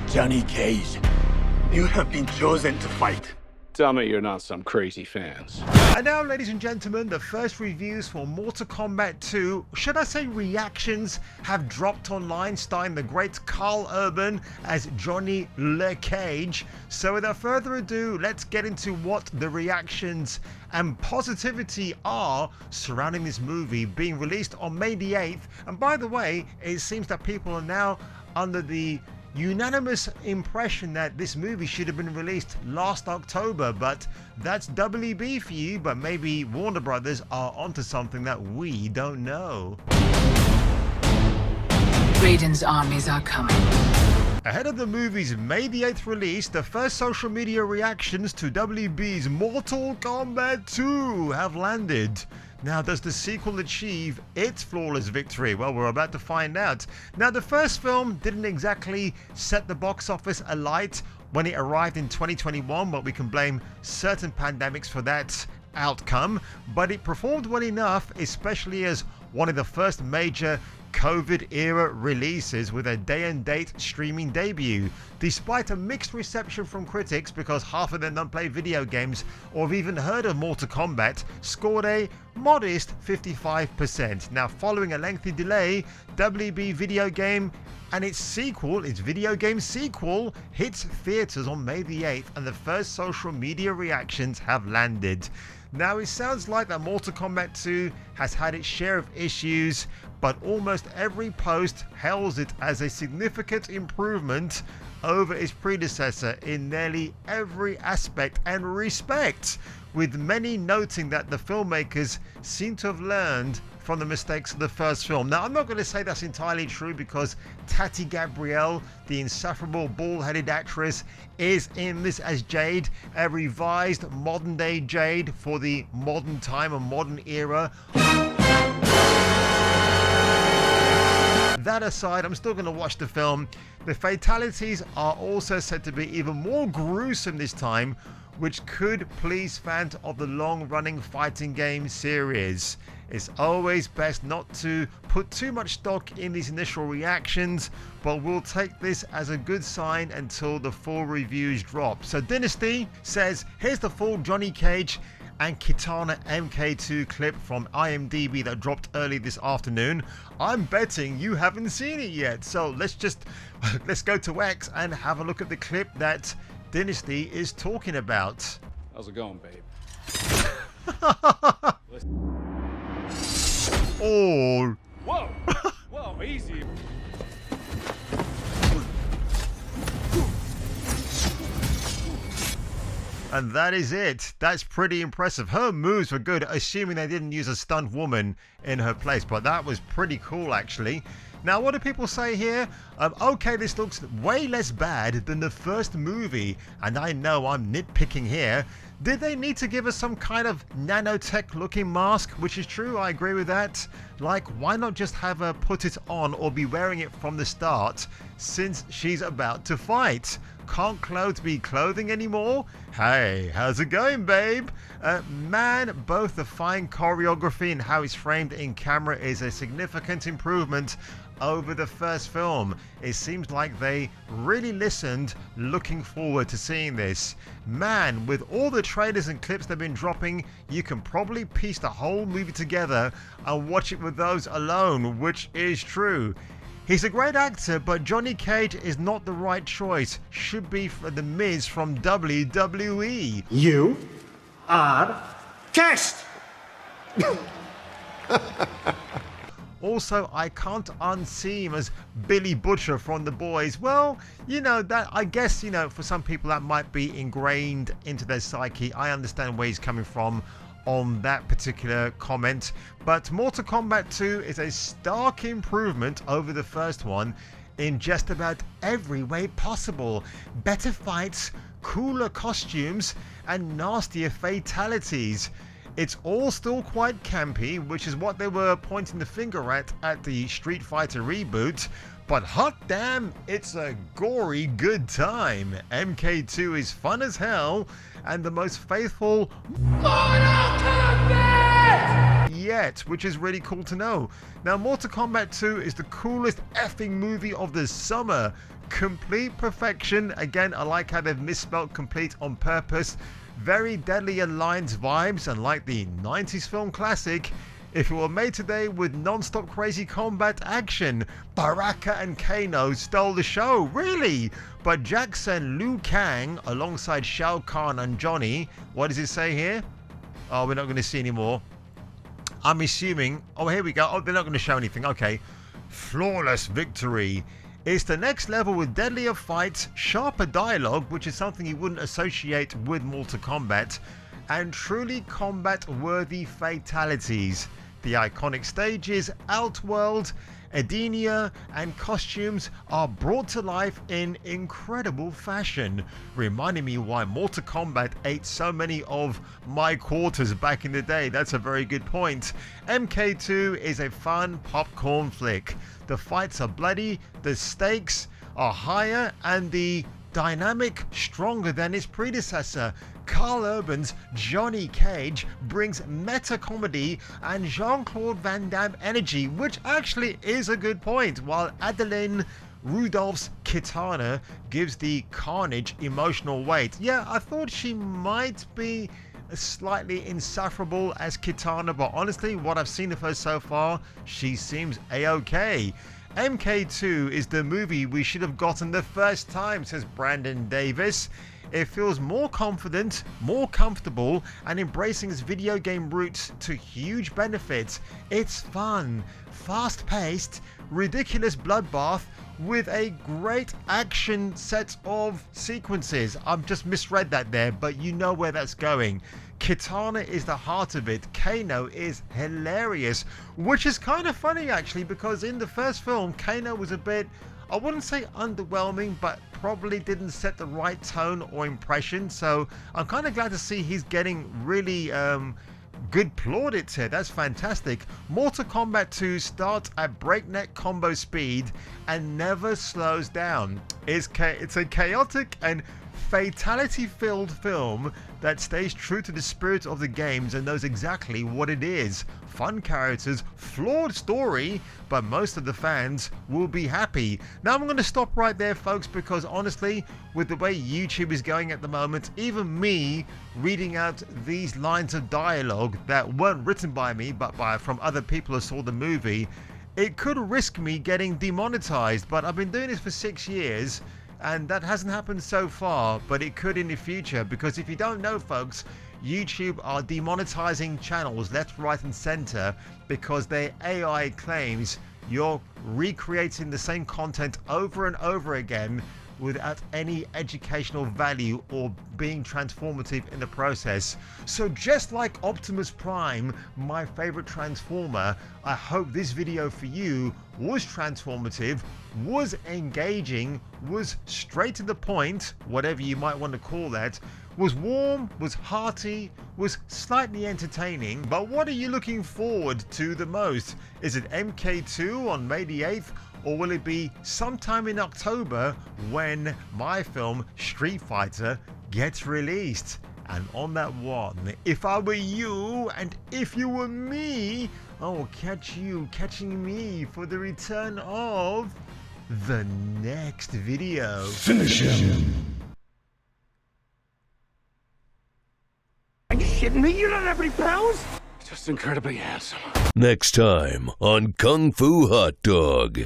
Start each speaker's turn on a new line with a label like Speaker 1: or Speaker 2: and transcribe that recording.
Speaker 1: Johnny Cage, you have been chosen to fight.
Speaker 2: Tell me you're not some crazy fans.
Speaker 3: And now, ladies and gentlemen, the first reviews for Mortal Kombat 2, should I say reactions, have dropped online, starring the great Carl Urban as Johnny Le Cage. So without further ado, let's get into what the reactions and positivity are surrounding this movie being released on May the 8th. And by the way, it seems that people are now under the unanimous impression that this movie should have been released last October, but that's WB for you. But maybe Warner Brothers are onto something that we don't know.
Speaker 4: Raiden's armies are coming.
Speaker 3: Ahead of the movie's May the 8th release, the first social media reactions to WB's Mortal Kombat 2 have landed. Now, does the sequel achieve its flawless victory? Well, we're about to find out. Now, the first film didn't exactly set the box office alight when it arrived in 2021, but we can blame certain pandemics for that outcome. But it performed well enough, especially as one of the first major COVID-era releases with a day-and-date streaming debut, despite a mixed reception from critics because half of them don't play video games or have even heard of Mortal Kombat, scored a modest 55%. Now, following a lengthy delay, WB video game and its sequel, its video game sequel, hits theaters on May the 8th, and the first social media reactions have landed. Now, it sounds like that Mortal Kombat 2 has had its share of issues, but almost every post hails it as a significant improvement over its predecessor in nearly every aspect and respect, with many noting that the filmmakers seem to have learned from the mistakes of the first film. Now, I'm not going to say that's entirely true because Tati Gabrielle, the insufferable bald-headed actress, is in this as Jade, a revised modern-day Jade for the modern time and modern era. That aside, I'm still going to watch the film. The fatalities are also said to be even more gruesome this time, which could please fans of the long-running fighting game series. It's always best not to put too much stock in these initial reactions, but we'll take this as a good sign until the full reviews drop. So Dynasty says, here's the full Johnny Cage and Kitana MK2 clip from IMDb that dropped early this afternoon. I'm betting you haven't seen it yet, so let's go to X and have a look at the clip that Dynasty is talking about.
Speaker 2: How's it going, babe?
Speaker 3: Oh.
Speaker 2: Whoa! Whoa, easy.
Speaker 3: And that is it. That's pretty impressive. Her moves were good, assuming they didn't use a stunt woman in her place, but that was pretty cool, actually. Now, what do people say here? Okay, this looks way less bad than the first movie, and I know I'm nitpicking here. Did they need to give us some kind of nanotech looking mask? Which is true, I agree with that. Like, why not just have her put it on or be wearing it from the start, since she's about to fight? Can't clothes be clothing anymore? Hey, how's it going, babe? Man, both the fine choreography and how it's framed in camera is a significant improvement over the first film. It seems like they really listened, looking forward to seeing this. Man, with all the trailers and clips they've been dropping, you can probably piece the whole movie together and watch it with those alone, which is true. He's a great actor, but Johnny Cage is not the right choice. Should be for The Miz from WWE.
Speaker 5: You are cast!
Speaker 3: Also, I can't unsee him as Billy Butcher from The Boys. Well, you know, that I guess, you know, for some people that might be ingrained into their psyche. I understand where he's coming from on that particular comment, but Mortal Kombat 2 is a stark improvement over the first one in just about every way possible. Better fights, cooler costumes, and nastier fatalities. It's all still quite campy, which is what they were pointing the finger at the Street Fighter reboot, but hot damn, it's a gory good time. MK2 is fun as hell, and the most faithful Mortal Kombat! yet, which is really cool to know. Now, Mortal Kombat 2 is the coolest effing movie of the summer. Complete perfection. Again, I like how they've misspelled complete on purpose. Very Deadly Alliance vibes, and like the 90s film classic, if it were made today with non-stop crazy combat action, Baraka and Kano stole the show, really? But Jackson Liu Kang, alongside Shao Kahn and Johnny, what does it say here? Oh, we're not going to see anymore. I'm assuming, oh, here we go. Oh, they're not going to show anything. Okay. Flawless victory. It's the next level with deadlier fights, sharper dialogue, which is something you wouldn't associate with Mortal Kombat, and truly combat-worthy fatalities. The iconic stages, Outworld, Edenia, and costumes are brought to life in incredible fashion, reminding me why Mortal Kombat ate so many of my quarters back in the day. That's a very good point. MK2 is a fun popcorn flick. The fights are bloody, the stakes are higher, and the dynamic stronger than its predecessor. Carl Urban's Johnny Cage brings meta comedy and Jean-Claude Van Damme energy, which actually is a good point, while Adeline Rudolph's Kitana gives the carnage emotional weight. Yeah, I thought she might be slightly insufferable as Kitana, but honestly, what I've seen of her so far, she seems a-okay. MK2 is the movie we should have gotten the first time, says Brandon Davis. It feels more confident, more comfortable, and embracing its video game roots to huge benefits. It's fun, fast-paced, ridiculous bloodbath with a great action set of sequences. I've just misread that there, but you know where that's going. Kitana is the heart of it. Kano is hilarious, which is kind of funny actually, because in the first film, Kano was a bit, I wouldn't say underwhelming, but probably didn't set the right tone or impression. So I'm kind of glad to see he's getting really good plaudits here. That's fantastic. Mortal Kombat 2 starts at breakneck combo speed and never slows down. It's a chaotic and fatality-filled film that stays true to the spirit of the games and knows exactly what it is. Fun characters, flawed story, but most of the fans will be happy. Now I'm going to stop right there, folks, because honestly, with the way YouTube is going at the moment, even me reading out these lines of dialogue that weren't written by me, but from other people who saw the movie, it could risk me getting demonetized. But I've been doing this for 6 years, and that hasn't happened so far, but it could in the future, because if you don't know, folks, YouTube are demonetizing channels left, right and center because their AI claims you're recreating the same content over and over again without any educational value or being transformative in the process. So just like Optimus Prime, my favorite Transformer, I hope this video for you was transformative, was engaging, was straight to the point, whatever you might want to call that, was warm, was hearty, was slightly entertaining. But what are you looking forward to the most? Is it MK2 on May the 8th? Or will it be sometime in October when my film Street Fighter gets released? And on that one, if I were you and if you were me, I will catch you catching me for the return of the next video.
Speaker 5: Finish him. Are you shitting me? You don't have any powers?
Speaker 2: Just incredibly handsome.
Speaker 6: Next time on Kung Fu Hot Dog.